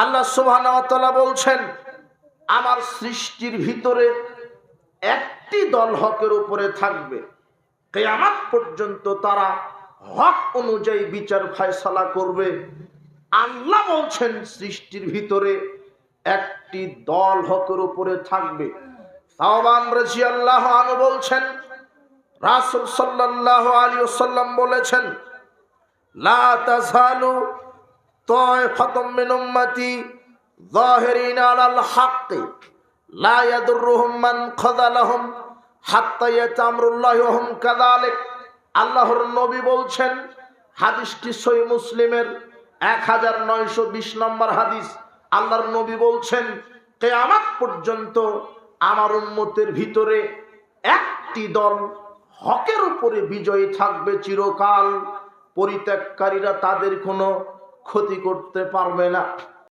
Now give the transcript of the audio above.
আল্লাহ সুবহানাহু ওয়া তাআলা বলছেন, আমার সৃষ্টির ভিতরে একটি দল হকের উপরে থাকবে, কিয়ামত পর্যন্ত তারা হক অনুযায়ী বিচার ফয়সালা করবে। আল্লাহ বলছেন সৃষ্টির ভিতরে একটি দল হকের উপরে থাকবে। সাওবান রাদিয়াল্লাহু আনহু বলছেন, রাসূল সাল্লাল্লাহু আলাইহি ওয়াসাল্লাম বলেছেন, লা তাযালু তায়ফাতুম মিন উম্মতি যাহিরিনা আলাল হাক্কি লা ইয়াদুররুহুম মান খাযালাহুম হাত্তা ইয়াতামরুল্লাহি ওয়া হুম কাযালিক। আল্লাহর নবী বলছেন, হাদিসটি সহিহ মুসলিমের 1920 নম্বর হাদিস। আল্লাহর নবী বলছেন, কিয়ামত পর্যন্ত আমার উম্মতের ভিতরে একটি দল হকের উপরে বিজয়ী থাকবে চিরকাল, পরিত্যাগকারীরা তাদের কোনো ক্ষতি করতে পারবে না।